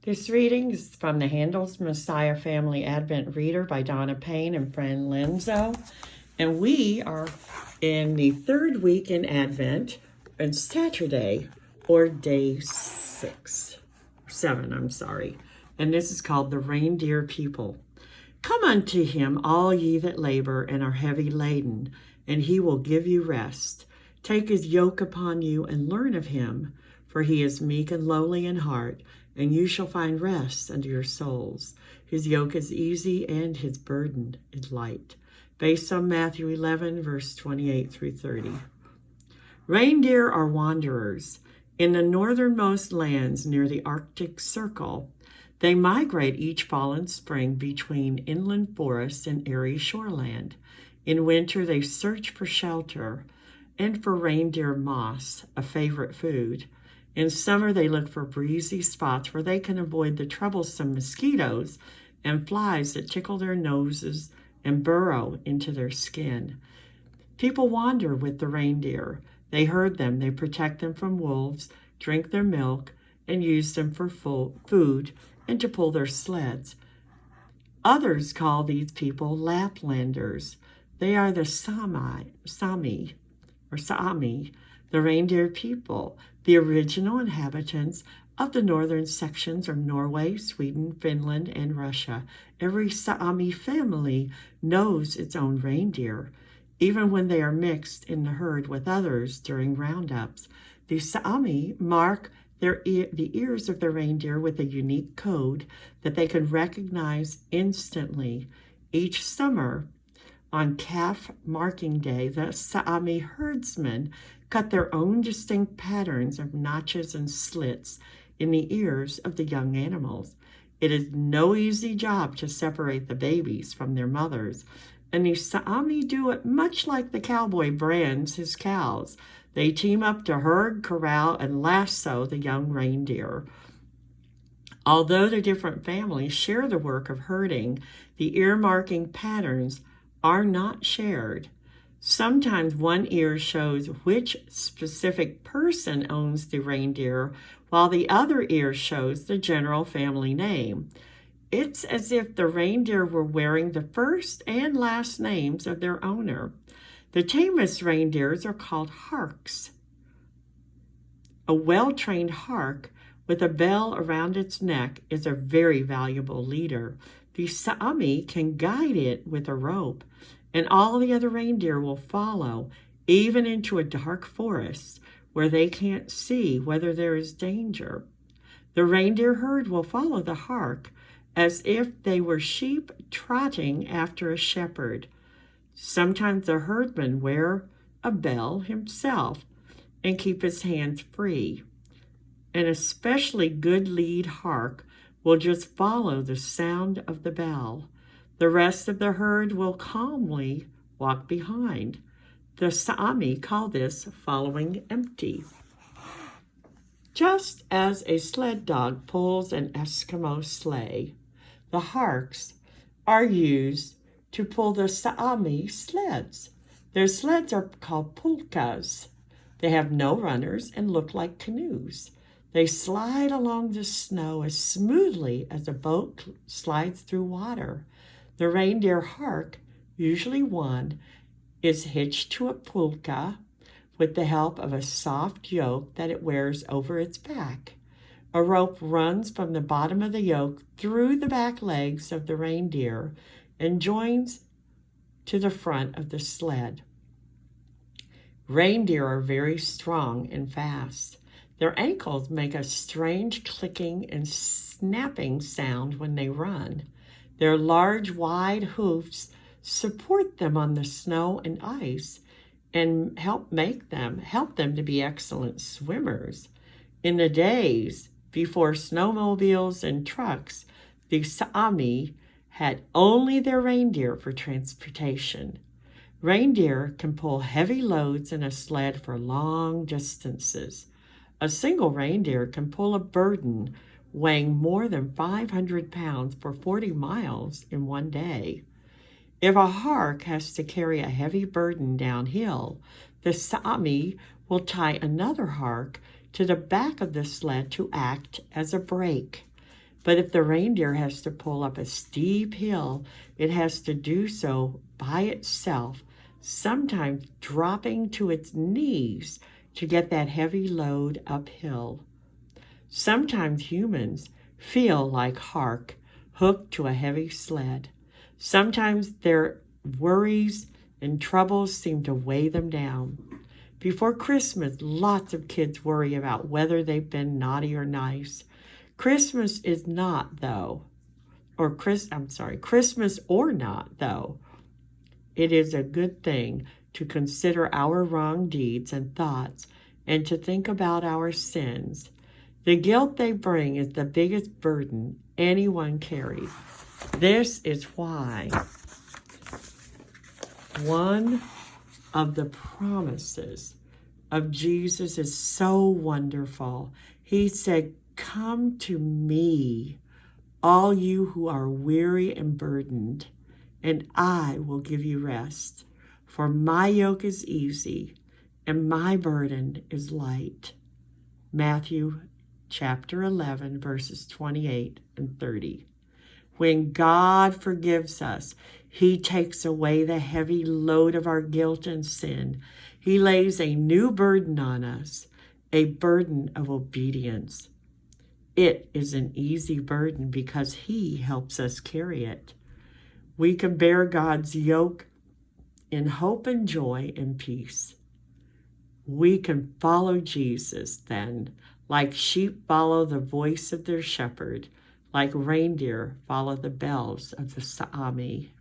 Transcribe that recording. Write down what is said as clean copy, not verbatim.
This reading is from the Handel's Messiah Family Advent Reader by Donna Payne and Fran Lenzo. And we are in the third week in Advent, on Saturday, or day 7, And this is called the Reindeer People. Come unto him, all ye that labor and are heavy laden, and he will give you rest. Take his yoke upon you and learn of him, for he is meek and lowly in heart, and you shall find rest unto your souls. His yoke is easy and his burden is light. Based on Matthew 11, verse 28 through 30. Reindeer are wanderers. In the northernmost lands near the Arctic Circle, they migrate each fall and spring between inland forests and airy shoreland. In winter, they search for shelter and for reindeer moss, a favorite food. In summer, they look for breezy spots where they can avoid the troublesome mosquitoes and flies that tickle their noses and burrow into their skin. People wander with the reindeer. They herd them, they protect them from wolves, drink their milk, and use them for food and to pull their sleds. Others call these people Laplanders. They are the Sami, the reindeer people, the original inhabitants of the northern sections of Norway, Sweden, Finland, and Russia. Every Sami family knows its own reindeer, even when they are mixed in the herd with others during roundups. The Sami mark the ears of the reindeer with a unique code that they can recognize instantly. Each summer, on calf marking day, the Sami herdsmen cut their own distinct patterns of notches and slits in the ears of the young animals. It is no easy job to separate the babies from their mothers, and the Sami do it much like the cowboy brands his cows. They team up to herd, corral, and lasso the young reindeer. Although the different families share the work of herding, the ear marking patterns are not shared. Sometimes one ear shows which specific person owns the reindeer, while the other ear shows the general family name. It's as if the reindeer were wearing the first and last names of their owner. The tamest reindeers are called harks. A well-trained hark with a bell around its neck is a very valuable leader. The Sami can guide it with a rope, and all the other reindeer will follow, even into a dark forest where they can't see whether there is danger. The reindeer herd will follow the hark as if they were sheep trotting after a shepherd. Sometimes the herdman wear a bell himself and keep his hands free. An especially good lead hark will just follow the sound of the bell. The rest of the herd will calmly walk behind. The Sami call this following empty. Just as a sled dog pulls an Eskimo sleigh, the harks are used to pull the Sami sleds. Their sleds are called pulkas. They have no runners and look like canoes. They slide along the snow as smoothly as a boat slides through water. The reindeer hark, usually one, is hitched to a pulka with the help of a soft yoke that it wears over its back. A rope runs from the bottom of the yoke through the back legs of the reindeer and joins to the front of the sled. Reindeer are very strong and fast. Their ankles make a strange clicking and snapping sound when they run. Their large, wide hoofs support them on the snow and ice and help them to be excellent swimmers. In the days before snowmobiles and trucks, the Sami had only their reindeer for transportation. Reindeer can pull heavy loads in a sled for long distances. A single reindeer can pull a burden weighing more than 500 pounds for 40 miles in one day. If a hark has to carry a heavy burden downhill, the Sami will tie another hark to the back of the sled to act as a brake. But if the reindeer has to pull up a steep hill, it has to do so by itself, sometimes dropping to its knees to get that heavy load uphill. Sometimes humans feel like Hark, hooked to a heavy sled. Sometimes their worries and troubles seem to weigh them down. Before Christmas, lots of kids worry about whether they've been naughty or nice. Christmas is not, though. Christmas or not, though. It is a good thing to consider our wrong deeds and thoughts and to think about our sins. The guilt they bring is the biggest burden anyone carries. This is why one of the promises of Jesus is so wonderful. He said, "Come to me, all you who are weary and burdened, and I will give you rest. For my yoke is easy and my burden is light." Matthew chapter 11, verses 28 and 30. When God forgives us, he takes away the heavy load of our guilt and sin. He lays a new burden on us, a burden of obedience. It is an easy burden because he helps us carry it. We can bear God's yoke in hope and joy and peace. We can follow Jesus then, like sheep follow the voice of their shepherd, like reindeer follow the bells of the Sami.